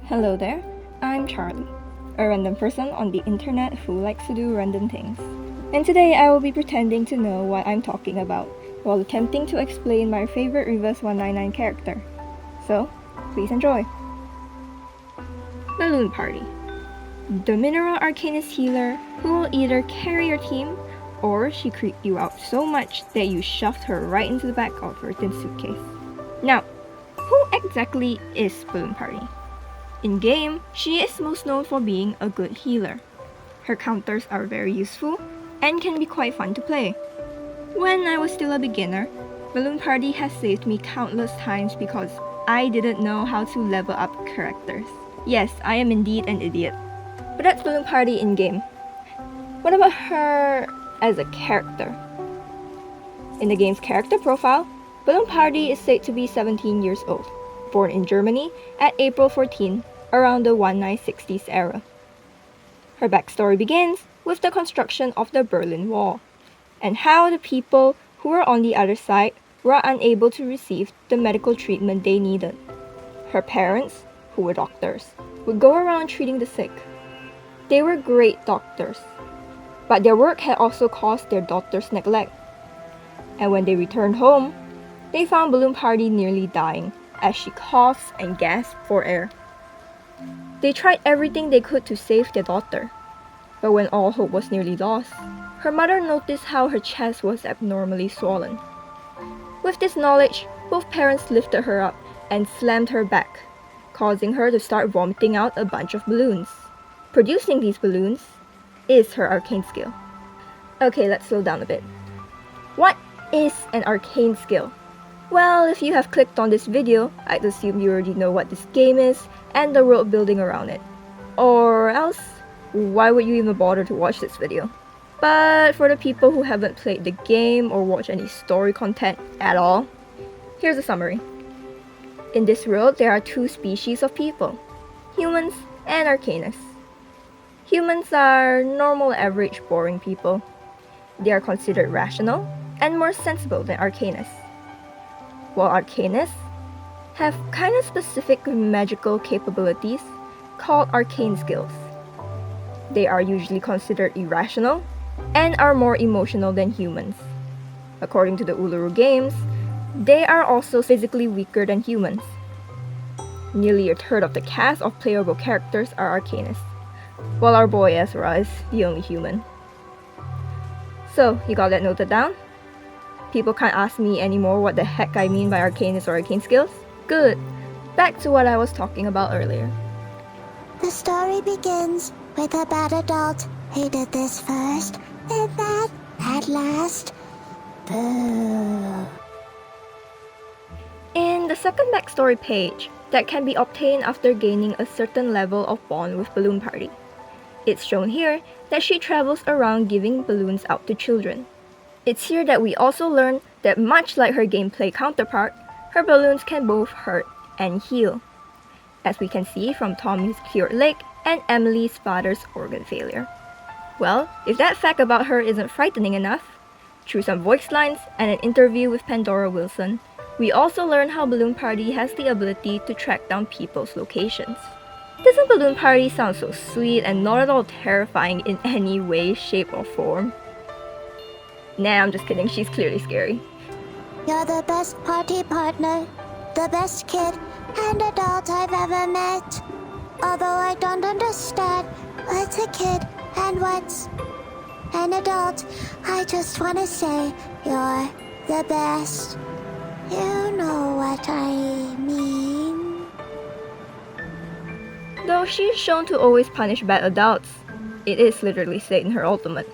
Hello there, I'm Charlie, a random person on the internet who likes to do random things. And today I will be pretending to know what I'm talking about while attempting to explain my favorite Reverse 199 character. So, please enjoy. Balloon Party. The Mineral Arcanist healer who will either carry your team or she creeped you out so much that you shoved her right into the back of her thin suitcase. Now, who exactly is Balloon Party? In game, she is most known for being a good healer. Her counters are very useful and can be quite fun to play. When I was still a beginner, Balloon Party has saved me countless times because I didn't know how to level up characters. Yes, I am indeed an idiot. But that's Balloon Party in game. What about her as a character? In the game's character profile, Balloon Party is said to be 17 years old, born in Germany at April 14, around the 1960s era. Her backstory begins with the construction of the Berlin Wall, and how the people who were on the other side were unable to receive the medical treatment they needed. Her parents, who were doctors, would go around treating the sick. They were great doctors, but their work had also caused their daughter's neglect. And when they returned home, they found Balloon Party nearly dying as she coughs and gasps for air. They tried everything they could to save their daughter, but when all hope was nearly lost, her mother noticed how her chest was abnormally swollen. With this knowledge, both parents lifted her up and slammed her back, causing her to start vomiting out a bunch of balloons. Producing these balloons is her arcane skill. Okay, let's slow down a bit. What is an arcane skill? Well, if you have clicked on this video, I'd assume you already know what this game is and the world building around it. Or else, why would you even bother to watch this video? But for the people who haven't played the game or watched any story content at all, here's a summary. In this world, there are two species of people, humans and arcanists. Humans are normal, average, boring people. They are considered rational and more sensible than arcanists. While arcanists have kind of specific magical capabilities called arcane skills. They are usually considered irrational and are more emotional than humans. According to the Uluru Games, they are also physically weaker than humans. Nearly a third of the cast of playable characters are arcanists, while our boy Ezra is the only human. So, you got that noted down? People can't ask me anymore what the heck I mean by arcanist or arcane skills? Good! Back to what I was talking about earlier. The story begins with a bad adult who did this first, and that at last. Boo. In the second backstory page, that can be obtained after gaining a certain level of bond with Balloon Party. It's shown here that she travels around giving balloons out to children. It's here that we also learn that much like her gameplay counterpart, her balloons can both hurt and heal, as we can see from Tommy's cured leg and Emily's father's organ failure. Well, if that fact about her isn't frightening enough, through some voice lines and an interview with Pandora Wilson, we also learn how Balloon Party has the ability to track down people's locations. Doesn't Balloon Party sound so sweet and not at all terrifying in any way, shape, or form? Nah, I'm just kidding, she's clearly scary. You're the best party partner, the best kid and adult I've ever met. Although I don't understand what's a kid and what's an adult, I just want to say you're the best. You know what I mean. Though she is shown to always punish bad adults, it is literally said in her ultimate.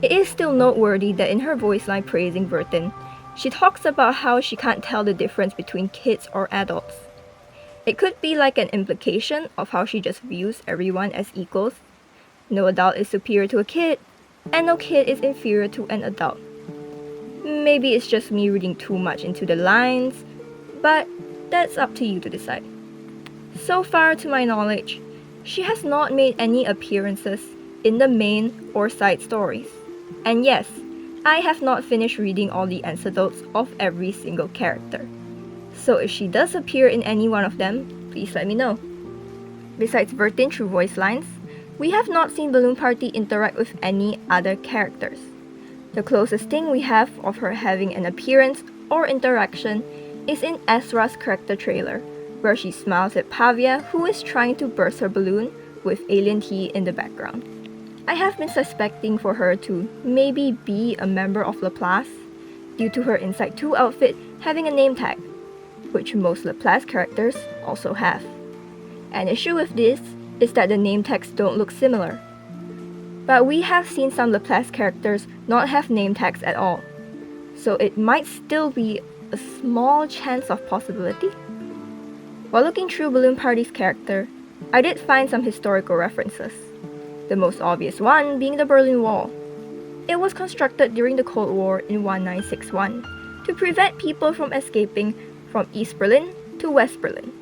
It is still noteworthy that in her voice line praising Vertin, she talks about how she can't tell the difference between kids or adults. It could be like an implication of how she just views everyone as equals. No adult is superior to a kid, and no kid is inferior to an adult. Maybe it's just me reading too much into the lines, but that's up to you to decide. So far to my knowledge, she has not made any appearances in the main or side stories. And yes, I have not finished reading all the anecdotes of every single character. So if she does appear in any one of them, please let me know. Besides Vertin through voice lines, we have not seen Balloon Party interact with any other characters. The closest thing we have of her having an appearance or interaction is in Ezra's character trailer, where she smiles at Pavia, who is trying to burst her balloon with alien tea in the background. I have been suspecting for her to maybe be a member of Laplace due to her Inside 2 outfit having a name tag, which most Laplace characters also have. An issue with this is that the name tags don't look similar. But we have seen some Laplace characters not have name tags at all, so it might still be a small chance of possibility. While looking through Balloon Party's character, I did find some historical references, the most obvious one being the Berlin Wall. It was constructed during the Cold War in 1961 to prevent people from escaping from East Berlin to West Berlin.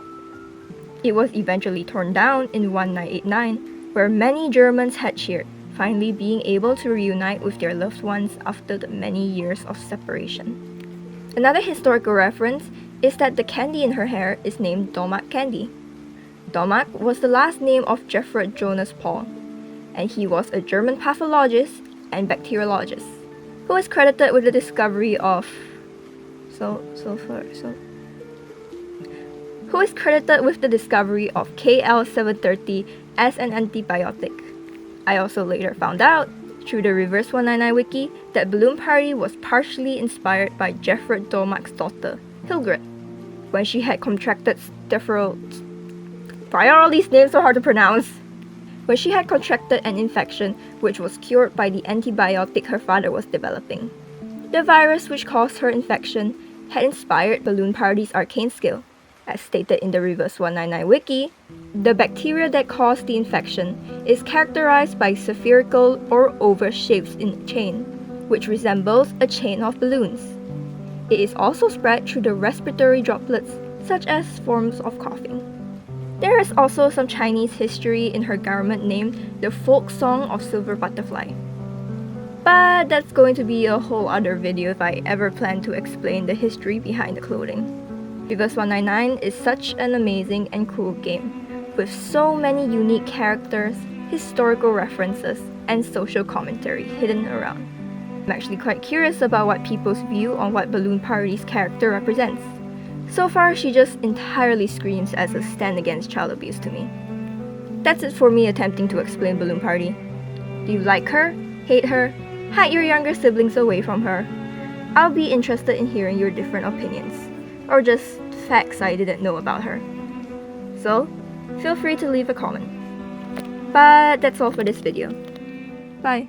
It was eventually torn down in 1989, where many Germans had cheered, finally being able to reunite with their loved ones after the many years of separation. Another historical reference is that the candy in her hair is named Domak candy. Domak was the last name of Jeffrey Jonas Paul, and he was a German pathologist and bacteriologist who is credited with the discovery of KL730 as an antibiotic. I also later found out, through the Reverse 199 wiki, that Balloon Party was partially inspired by Jeffrey Domak's daughter, Hildred, when she had contracted why are all these names so hard to pronounce? When she had contracted an infection which was cured by the antibiotic her father was developing. The virus which caused her infection had inspired Balloon Party's arcane skill. As stated in the Reverse 199 wiki, the bacteria that caused the infection is characterized by spherical or oval shapes in a chain, which resembles a chain of balloons. It is also spread through the respiratory droplets, such as forms of coughing. There is also some Chinese history in her garment named the Folk Song of Silver Butterfly. But that's going to be a whole other video if I ever plan to explain the history behind the clothing. Reverse 199 is such an amazing and cool game, with so many unique characters, historical references, and social commentary hidden around. I'm actually quite curious about what people's view on what Balloon Party's character represents. So far, she just entirely screams as a stand against child abuse to me. That's it for me attempting to explain Balloon Party. Do you like her? Hate her? Hide your younger siblings away from her? I'll be interested in hearing your different opinions, or just facts I didn't know about her. So, feel free to leave a comment. But that's all for this video. Bye.